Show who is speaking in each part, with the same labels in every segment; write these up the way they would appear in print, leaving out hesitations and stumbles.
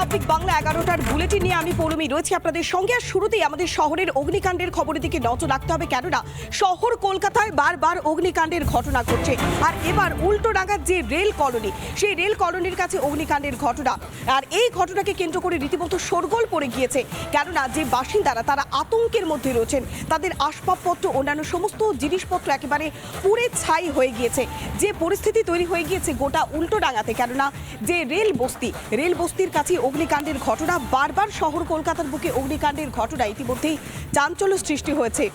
Speaker 1: Republic Bangla 11টার bulletin নিয়ে আমি পৌলমী রয়েছি আপনাদের সঙ্গে। আর শুরুতেই আমাদের শহরের অগ্নিকাণ্ডের খবরের দিকে নজর রাখতে হবে, কেননা শহর কলকাতায় বারবার অগ্নিকাণ্ডের ঘটনা ঘটছে। আর এবার উল্টোডাঙ্গার যে রেল কলোনি, সেই রেল কলোনির কাছে অগ্নিকাণ্ডের ঘটনা। আর এই ঘটনাকে কেন্দ্র করে রীতিমতো শোরগোল পড়ে গিয়েছে, কেননা যে বাসিন্দারা তারা আতঙ্কের মধ্যে রয়েছেন। তাদের আসবাবপত্র, অন্যান্য সমস্ত জিনিসপত্র একেবারে পুড়ে ছাই হয়ে গিয়েছে। যে পরিস্থিতি তৈরি হয়ে গিয়েছে গোটা উল্টোডাঙ্গাতে, কেননা যে রেল বস্তির কাছে অগ্নিকাণ্ডের ঘটনা। বারবার শহর কলকাতার বুকে অগ্নিকাণ্ডের ঘটনা ইতিমধ্যেই চাঞ্চল্য সৃষ্টি হয়েছে।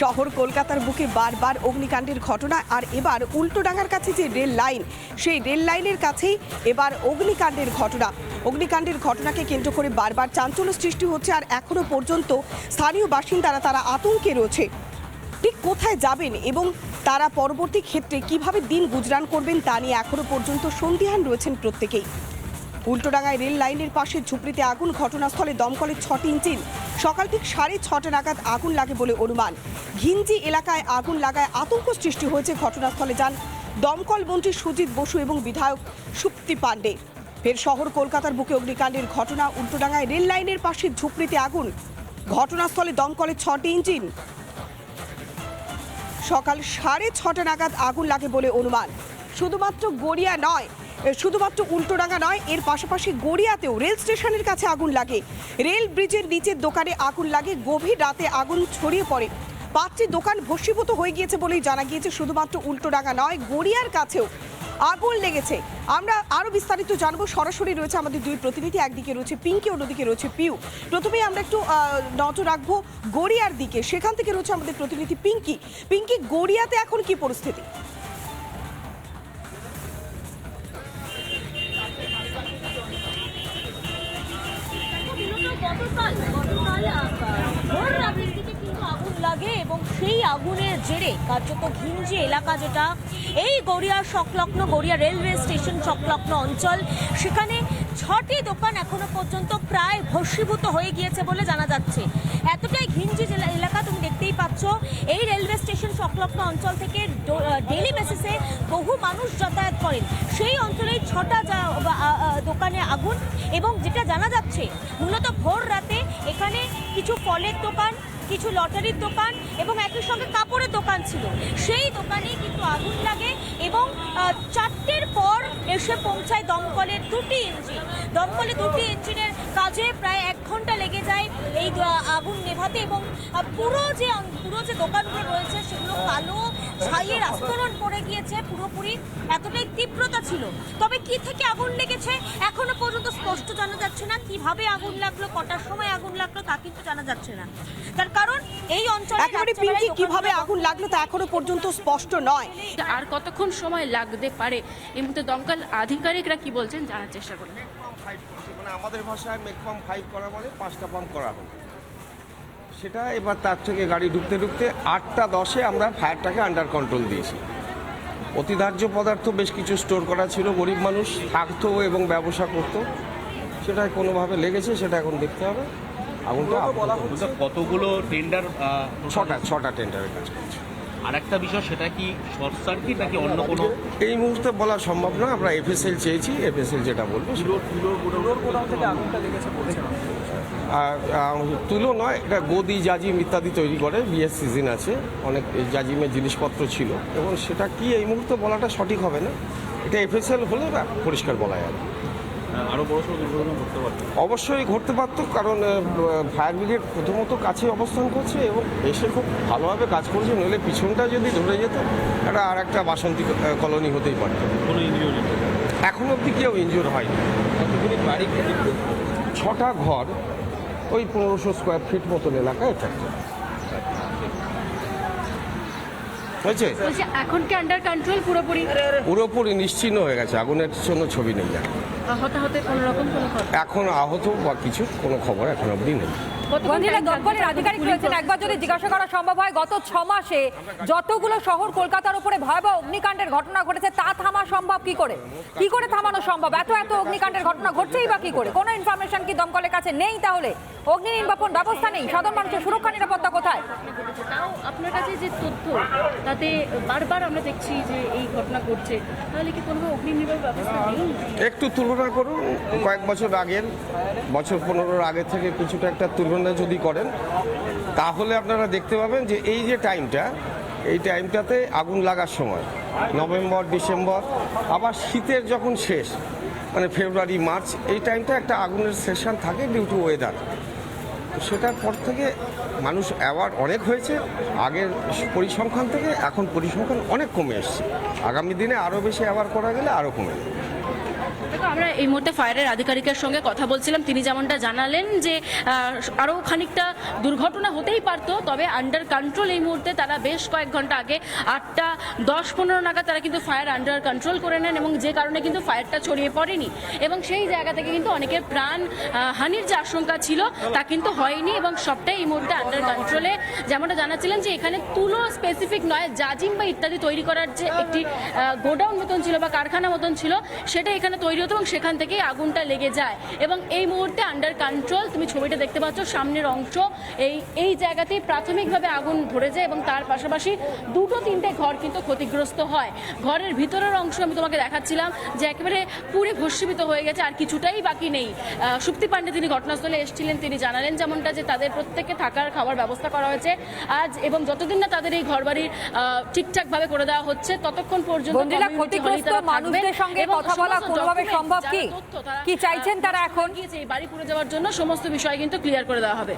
Speaker 1: শহর কলকাতার বুকে বারবার অগ্নিকাণ্ডের ঘটনা। আর এবার উল্টোডাঙ্গার কাছে যে রেল লাইন, সেই রেল লাইনের কাছেই এবার অগ্নিকাণ্ডের ঘটনা। অগ্নিকাণ্ডের ঘটনাকে কেন্দ্র করে বারবার চাঞ্চল্য সৃষ্টি হচ্ছে। আর এখনো পর্যন্ত স্থানীয় বাসিন্দারা তারা আতঙ্কে রয়েছে। ঠিক কোথায় যাবেন এবং তারা পরবর্তী ক্ষেত্রে কিভাবে দিন গুজরান করবেন তা নিয়ে এখনো পর্যন্ত সন্দিহান রয়েছেন প্রত্যেকেই। উল্টোডাঙ্গায় রেল লাইনের পাশে ঝুপড়িতে আগুন, ঘটনাস্থলে দমকলের 6টি ইঞ্জিন। সকাল ঠিক 6:30 নাগাদ আগুন লাগে বলে অনুমান। ঘিঞ্জি এলাকায় আগুন লাগায় আতঙ্ক সৃষ্টি হয়েছে। ঘটনাস্থলে যান দমকল মন্ত্রী সুজিত বসু এবং বিধায়ক সুপ্তি পাণ্ডে। ফের শহর কলকাতার বুকে অগ্নিকাণ্ডের ঘটনা। উল্টোডাঙ্গায় রেল লাইনের পাশে ঝুপড়িতে আগুন, ঘটনাস্থলে দমকলের 6টি ইঞ্জিন। সকাল 6:30 নাগাদ আগুন লাগে বলে অনুমান। শুধুমাত্র গড়িয়া নয়, শুধুমাত্র উল্টোডাঙ্গা নয়, এর পাশাপাশি গড়িয়াতেও রেল স্টেশনের কাছে আগুন লাগে। রেল ব্রিজের নিচের দোকানে আগুন লাগে। গভীর রাতে আগুন ছড়িয়ে পড়ে। 5টি দোকান ভস্মীভূত হয়ে গিয়েছে বলেই জানা গিয়েছে। শুধুমাত্র উল্টোডাঙ্গা নয়, গড়িয়ার কাছেও আগুন লেগেছে। আমরা আরো বিস্তারিত জানবো। সরাসরি রয়েছে আমাদের দুই প্রতিনিধি, একদিকে রয়েছে পিঙ্কি, অন্যদিকে রয়েছে পিউ। প্রথমেই আমরা একটু নজর রাখবো গড়িয়ার দিকে, সেখান থেকে রয়েছে আমাদের প্রতিনিধি পিঙ্কি। পিঙ্কি, গড়িয়াতে এখন কি পরিস্থিতি?
Speaker 2: ভোর রাতের দিকে কিন্তু আগুন লাগে এবং সেই আগুনের জেরে কার্যত ঘিঞ্জি এলাকা, যেটা এই গড়িয়া সংলগ্ন, গড়িয়া রেলওয়ে স্টেশন সংলগ্ন অঞ্চল, সেখানে 6টি দোকান এখনো পর্যন্ত প্রায় ভস্মীভূত হয়ে গিয়েছে বলে জানা যাচ্ছে। এতটাই ঘিঞ্জি এলাকা, তুমি দেখতেই পাচ্ছ। এই রেলওয়ে স্টেশন সংলগ্ন অঞ্চল থেকে ডেইলি বেসিসে বহু মানুষ যাতায়াত করেন। সেই অঞ্চলেই 6টা দোকানে আগুন। এবং যেটা জানা যাচ্ছে, মূলত ভোর রাতে এখানে কিছু ফলের দোকান, কিছু লটারির দোকান এবং একই সঙ্গে কাপড়ের দোকান ছিল। সেই দোকানেই কিন্তু আগুন লাগে এবং 4টের পর এসে পৌঁছায় দমকলের 2টি ইঞ্জিন। দমকলের 2টি ইঞ্জিনের কাজে প্রায় 1 ঘন্টা লেগে যায় এই আগুন নেভাতে। এবং পুরো যে দোকানগুলো রয়েছে সেগুলো কালো ছাইয়ের আস্তরণ পড়ে গিয়েছে পুরোপুরি, এতটাই তীব্রতা ছিল। তবে কি থেকে আগুন লেগেছে এখনো পর্যন্ত স্পষ্ট জানা যাচ্ছে না। কিভাবে আগুন লাগলো, কটার সময় আগুন লাগলো তা কিন্তু জানা যাচ্ছে না। তার কারণ এই অঞ্চলে
Speaker 1: একেবারে পিঙ্কি, কিভাবে আগুন লাগলো তা এখনো পর্যন্ত স্পষ্ট নয়।
Speaker 3: আর কতক্ষণ সময় লাগতে পারে এই মুহূর্তে দমকল আধিকারিকরা কি বলছেন জানার চেষ্টা করুন।
Speaker 4: মানে আমাদের ভাষায় ম্যাক্সিমাম 5 করা মানে 5টা পাম্প করা হবে। সেটা এবার তার থেকে গাড়ি ঢুকতে 8টা 10-এ আমরা ফায়ারটাকে আন্ডার কন্ট্রোল দিয়েছি। অতিধার্য পদার্থ বেশ কিছু স্টোর করা ছিল, গরিব মানুষ থাকতো এবং ব্যবসা করতো, সেটা কোনোভাবে লেগেছে, সেটা এখন দেখতে হবে। আগুনটা
Speaker 5: কতগুলো টেন্ডার?
Speaker 4: 6টা টেন্ডারের কাজ করছে।
Speaker 5: আর একটা বিষয়, সেটা কি শর্ট সার্কিট নাকি অন্য কোনো?
Speaker 4: এই মুহূর্তে বলা সম্ভব না। আমরা এফএসএল চেয়েছি, এফএসএল যেটা বলবো। তুলো নয়, এটা গদি, জাজিম ইত্যাদি তৈরি করে। বিয়ের সিজন আছে, অনেক জাজিমের জিনিসপত্র ছিল এবং সেটা কি এই মুহূর্তে বলাটা সঠিক হবে না। এটা এফএসএল হলে পরিষ্কার বলা যাবে।
Speaker 5: আরও বড় সড়ো দুর্ঘটনা ঘটতে পারত?
Speaker 4: অবশ্যই ঘটতে পারত, কারণ ফায়ার ব্রিগেড প্রথমত কাছে অবস্থান করছে এবং এসে খুব ভালোভাবে কাজ করছে। নইলে পিছনটা যদি ধরে যেত, এটা আর একটা বাসন্তী কলোনি হতেই পারত।
Speaker 5: কোনো ইঞ্জিওর?
Speaker 4: এখন অবধি কেউ ইনজিওর হয়নি।
Speaker 5: কতগুলি বাড়ি?
Speaker 4: 6টা ঘর, ওই 1500 স্কোয়ার ফিট মতন এলাকা এফেক্ট হয়েছে।
Speaker 3: এখন কি আন্ডার কন্ট্রোল
Speaker 4: পুরোপুরি নিশ্চিহ্ন হয়ে গেছে, আগুনের জন্য ছবি নেই।
Speaker 3: হতাহতের কোনো রকম কোনো খবর
Speaker 4: এখন আহত বা কিছু কোনো খবর এখন অবধি নেই।
Speaker 6: বন্দিলা দমকলের আধিকারিক রয়েছেন, একবার যদি জিজ্ঞাসা করা সম্ভব হয়, গত 6 মাসে যতগুলো শহর কলকাতার উপরে ভয়াবহ অগ্নিকাণ্ডের ঘটনা ঘটেছে তা থামা সম্ভব কি করে? কি করে থামানো সম্ভব? এত এত অগ্নিকাণ্ডের ঘটনা ঘটছেই বা কি করে? কোনো ইনফরমেশন কি দমকলের কাছে নেই? তাহলে অগ্নি নির্বাপন ব্যবস্থা নেই, সাধারণ মানুষের সুরক্ষা নিরাপত্তা কোথায়?
Speaker 3: তাও আপনার কাছে যে তথ্য, তাতে বারবার আমরা দেখছি যে এই ঘটনা ঘটছে, তাহলে কি কোনো অগ্নি নির্বাপন ব্যবস্থা নেই?
Speaker 4: একটু তুলনা করুন কয়েক বছর আগের, বছর 15 আগের থেকে কিছুটা একটা তুলনা যদি করেন, তাহলে আপনারা দেখতে পাবেন যে এই যে টাইমটা, এই টাইমটাতে আগুন লাগার সময় নভেম্বর, ডিসেম্বর, আবার শীতের যখন শেষ মানে ফেব্রুয়ারি, মার্চ, এই টাইমটা একটা আগুনের সেশন থাকে ডিউ টু ওয়েদার। সেটার পর থেকে মানুষ অ্যাওয়ার্ড অনেক হয়েছে, আগের পরিসংখ্যান থেকে এখন পরিসংখ্যান অনেক কমে এসছে। আগামী দিনে আরও বেশি অ্যাওয়ার্ড করা গেলে আরও কমে যাবে।
Speaker 3: দেখো, আমরা এই মুহূর্তে ফায়ারের আধিকারিকের সঙ্গে কথা বলছিলাম, তিনি যেমনটা জানালেন যে আরও খানিকটা দুর্ঘটনা হতেই পারতো, তবে আন্ডার কন্ট্রোল এই মুহূর্তে তারা বেশ কয়েক ঘন্টা আগে 8টা 10-15 নাগাদ তারা কিন্তু ফায়ার আন্ডার কন্ট্রোল করে নেন, এবং যে কারণে কিন্তু ফায়ারটা ছড়িয়ে পড়েনি, এবং সেই জায়গা থেকে কিন্তু অনেকের প্রাণ হানির যে আশঙ্কা ছিল তা কিন্তু হয়নি, এবং সবটাই এই মুহূর্তে আন্ডার কন্ট্রোলে। যেমনটা জানাচ্ছিলেন যে এখানে তুলো স্পেসিফিক নয়, জাজিম বা ইত্যাদি তৈরি করার যে একটি গোডাউন মতন ছিল বা কারখানা মতন ছিল, সেটা এখানে তৈরি হতো এবং সেখান থেকেই আগুনটা লেগে যায়, এবং এই মুহূর্তে আন্ডার কন্ট্রোল। তুমি ছবিটা দেখতে পাচ্ছ, সামনের অংশ এই জায়গাতেই প্রাথমিকভাবে আগুন ধরে যায়, এবং তার পাশাপাশি 2-3টে ঘর কিন্তু ক্ষতিগ্রস্ত হয়। ঘরের ভিতরের অংশ আমি তোমাকে দেখাচ্ছিলাম যে একেবারে পুরো ভস্মীভূত হয়ে গেছে, আর কিছুটাই বাকি নেই। সুপ্তি পান্ডে তিনি ঘটনাস্থলে এসেছিলেন, তিনি জানালেন যেমনটা যে তাদের প্রত্যেককে থাকার খাওয়ার ব্যবস্থা করা হয়েছে আজ, এবং যতদিন না তাদের এই ঘরবাড়ি ঠিকঠাকভাবে করে দেওয়া হচ্ছে ততক্ষণ পর্যন্ত
Speaker 6: ক্ষতিগ্রস্ত মানুষদের সঙ্গে কথা বলা কোনোভাবে সম্ভব কি? কি চাইছেন তারা এখন?
Speaker 3: এই বাড়ি পুড়ে যাওয়ার জন্য সমস্ত বিষয় কিন্তু ক্লিয়ার করে দেওয়া হবে।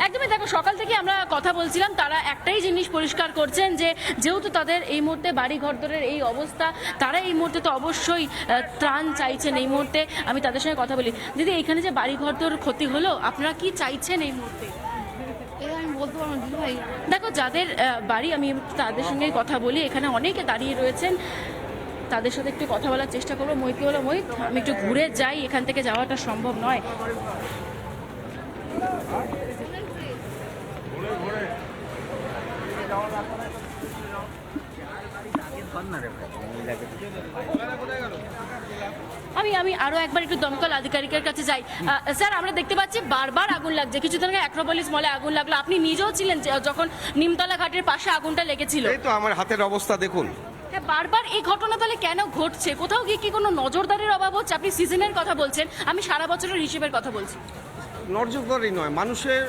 Speaker 3: একদমই, দেখো, সকাল থেকে আমরা কথা বলছিলাম, তারা একটাই জিনিস পরিষ্কার করছেন যে যেহেতু তাদের এই মুহূর্তে বাড়ি ঘরদরের এই অবস্থা, তারা এই মুহূর্তে তো অবশ্যই ত্রাণ চাইছেন। এই মুহূর্তে আমি তাদের সঙ্গে কথা বলি। দিদি, এখানে যে বাড়ি ঘরদর ক্ষতি হলো, আপনারা কি চাইছেন এই মুহূর্তে?
Speaker 7: আমি বলতে পারবো না ভাই।
Speaker 3: দেখো, যাদের বাড়ি, আমি তাদের সঙ্গে কথা বলি, এখানে অনেকে দাঁড়িয়ে রয়েছেন, তাদের সাথে একটু কথা বলার চেষ্টা করবো। মৈত্রী হলো, মৈত, আমি একটু ঘুরে যাই, এখান থেকে যাওয়াটা সম্ভব নয়। আমি আরো একবার একটু দমকল আধিকারিকের কাছে যাই। স্যার, আমরা দেখতে পাচ্ছি বারবার আগুন লাগছে। কিছুদিন আগে অ্যাক্রোপলিস মলে আগুন লাগলো, আপনি নিজেও ছিলেন যখন নিমতলা ঘাটের পাশে আগুনটা লেগেছিল।
Speaker 4: এই তো আমার হাতের অবস্থা দেখুন।
Speaker 3: বারবার এই ঘটনা তাহলে কেন ঘটছে? কোথাও গিয়ে কি কোনো নজরদারির অভাব হচ্ছে? আপনি সিজনের কথা বলছেন, আমি সারা বছরের হিসেবের কথা বলছি।
Speaker 4: নজরদারি নয়, মানুষের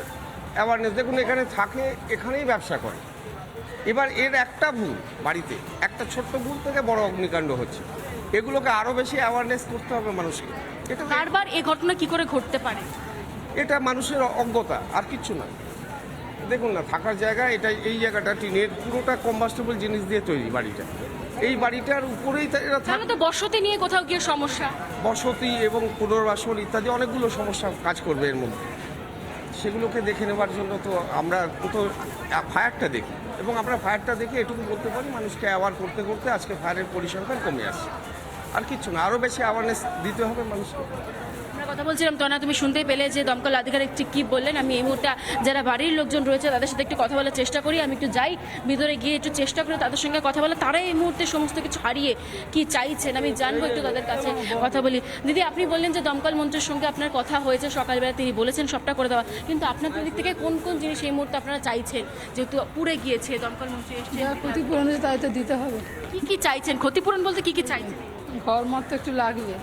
Speaker 4: অ্যাওয়ারনেস। দেখুন, এখানে থাকে, এখানেই ব্যবসা করে। এবার এর একটা ভুল, বাড়িতে একটা ছোট্ট ভুল থেকে বড় অগ্নিকাণ্ড হচ্ছে। এগুলোকে আরও বেশি অ্যাওয়ারনেস করতে হবে মানুষকে। এটা
Speaker 3: বারবার এই ঘটনা কি করে ঘটতে পারে?
Speaker 4: এটা মানুষের অজ্ঞতা, আর কিচ্ছু না। দেখুন না, থাকার জায়গা এটা, এই জায়গাটা টিনের, পুরোটা কম্বাস্টেবল জিনিস দিয়ে তৈরি বাড়িটা। এই বাড়িটার উপরেই এরা
Speaker 3: তাহলে তো বসতি নিয়ে কোথাও গিয়ে সমস্যা,
Speaker 4: বসতি এবং পুনর্বাসন ইত্যাদি অনেকগুলো সমস্যা কাজ করবে এর মধ্যে। সেগুলোকে দেখে নেবার জন্য তো আমরা তো ফায়ারটা দেখি, এবং আমরা ফায়ারটা দেখে এটুকু বলতে পারি, মানুষকে অ্যাওয়ার করতে করতে আজকে ফায়ারের পরিসংখ্যান কমে আসছে। আর কিচ্ছু না, আরও বেশি অ্যাওয়ারনেস দিতে হবে মানুষকে।
Speaker 3: আমরা কথা বলছিলাম, তনা, তুমি শুনতেই পেলে যে দমকল আধিকারিক ঠিক কী বললেন। আমি এই মুহূর্তে যারা বাড়ির লোকজন রয়েছে তাদের সাথে একটু কথা বলার চেষ্টা করি। আমি একটু যাই ভিতরে গিয়ে একটু চেষ্টা করি তাদের সঙ্গে কথা বলা, তারা এই মুহূর্তে সমস্ত কিছু হারিয়ে কি চাইছেন আমি জানবো, একটু তাদের কাছে কথা বলি। দিদি, আপনি বললেন যে দমকল মন্ত্রীর সঙ্গে আপনার কথা হয়েছে সকালবেলা, তিনি বলেছেন সবটা করে দেওয়া, কিন্তু আপনাদের দিক থেকে কোন কোন জিনিস এই মুহূর্তে আপনারা চাইছেন? যেহেতু পুড়ে গিয়েছে, দমকল মন্ত্রী এসেছে,
Speaker 7: ক্ষতিপূরণ তাই তো দিতে হবে।
Speaker 3: কি চাইছেন? ক্ষতিপূরণ বলতে কি চাইছেন?
Speaker 7: ঘর মতো একটু লাগবে,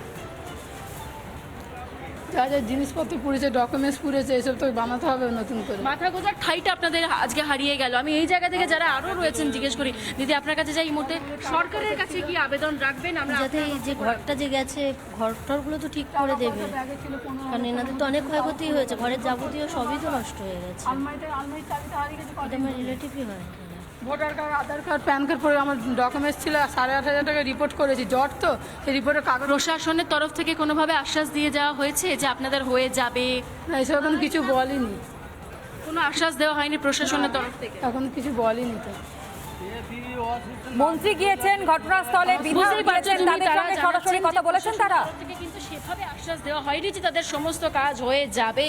Speaker 7: যা যা জিনিসপত্র পুড়েছে, ডকুমেন্টস পুড়েছে, এসব তো বানাতে হবে নতুন করে।
Speaker 3: মাথা গোজার ঠাইটা আপনাদের আজকে হারিয়ে গেল। আমি এই জায়গা থেকে যারা আরো রয়েছেন জিজ্ঞেস করি। দিদি, আপনার কাছে যাই, এই মুহূর্তে সরকারের কাছে কি আবেদন রাখবেন? আমরা
Speaker 8: যাতে এই যে ঘরটা যে গেছে, ঘরটরগুলো তো ঠিক করে দেবে, কারণ এনাদের তো অনেক ক্ষয়ক্ষতি হয়েছে, ঘরের যাবতীয় সবই তো নষ্ট হয়ে গেছে। এটা আমার রিলেটিভই হয়।
Speaker 7: ভোটার কার্ড, আধার কার্ড, প্যান কার্ড পরে আমার ডকুমেন্টস ছিল, 8,500 টাকা রিপোর্ট করেছি। জ্বর তো, সেই রিপোর্টের কাগজ।
Speaker 3: প্রশাসনের তরফ থেকে কোনোভাবে আশ্বাস দিয়ে যাওয়া হয়েছে যে আপনাদের হয়ে যাবে?
Speaker 7: না, এসব এখন কিছু বলেনি,
Speaker 3: কোনো আশ্বাস দেওয়া হয়নি প্রশাসনের তরফ থেকে?
Speaker 7: এখন কিছু বলেনি তো।
Speaker 6: মন্ত্রী গিয়েছেন ঘটনাস্থলে, বিধায়ক
Speaker 3: বুঝতেই পারছো
Speaker 6: গিয়েছেন,
Speaker 3: তুমি,
Speaker 6: তাদের
Speaker 3: তারা
Speaker 6: সঙ্গে সরাসরি
Speaker 3: জানাচ্ছেন
Speaker 6: কথা
Speaker 3: যে
Speaker 6: বলেছেন তারা?
Speaker 3: প্রশাসনের তরফ থেকে কিন্তু সেভাবে আশ্বাস দেওয়া হয়নি যে তাদের সমস্ত কাজ হয়ে যাবে।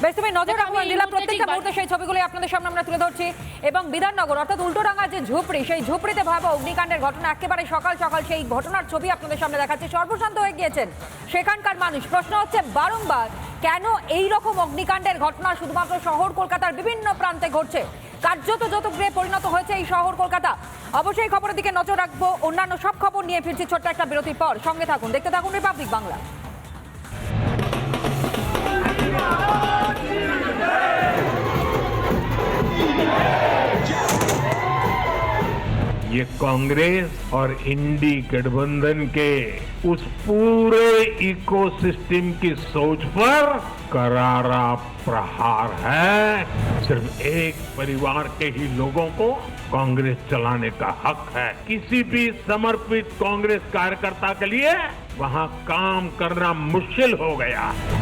Speaker 6: বেশ, তুমি নজর
Speaker 3: দেখো,
Speaker 6: রাখো
Speaker 3: আমি এই
Speaker 6: অঞ্জলা,
Speaker 3: মুহূর্তে
Speaker 6: প্রত্যেকটা
Speaker 3: ঠিক
Speaker 6: মুহূর্তে সেই ছবিগুলো আপনাদের সামনে আমরা তুলে ধরছি। এবং বিধাননগর অর্থাৎ উল্টোডাঙ্গার যে ঝুপড়ি, সেই ঝুপড়িতে ভয়াবহ অগ্নিকাণ্ডের ঘটনা, একেবারে সকাল সকাল সেই ঘটনার ছবি আপনাদের সামনে দেখাচ্ছে। সর্বশান্ত হয়ে গিয়েছেন সেখানকার মানুষ। প্রশ্ন হচ্ছে বারংবার কেন এই রকম অগ্নিকাণ্ডের ঘটনা শুধুমাত্র শহর কলকাতার বিভিন্ন প্রান্তে ঘটছে? কার্যত যতগ্রহে পরিণত হয়েছে এই শহর কলকাতা। অবশ্যই খবরের দিকে নজর রাখবো। অন্যান্য সব খবর নিয়ে ফিরছি ছোট্ট একটা বিরতির পর। সঙ্গে থাকুন, দেখতে থাকুন রিপাবলিক বাংলা।
Speaker 9: ये कांग्रेस और इंडी गठबंधन के उस पूरे इकोसिस्टम की सोच पर करारा प्रहार है। सिर्फ एक परिवार के ही लोगों को कांग्रेस चलाने का हक है। किसी भी समर्पित कांग्रेस कार्यकर्ता के लिए वहां काम करना मुश्किल हो गया है।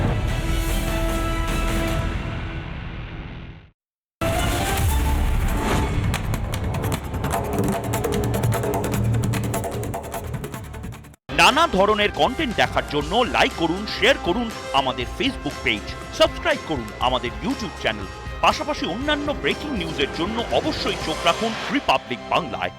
Speaker 10: নানা ধরনের কন্টেন্ট দেখার জন্য লাইক করুন, শেয়ার করুন আমাদের ফেসবুক পেজ, সাবস্ক্রাইব করুন আমাদের ইউটিউব চ্যানেল। পাশাপাশি অন্যান্য ব্রেকিং নিউজের জন্য অবশ্যই চোখ রাখুন রিপাবলিক বাংলায়।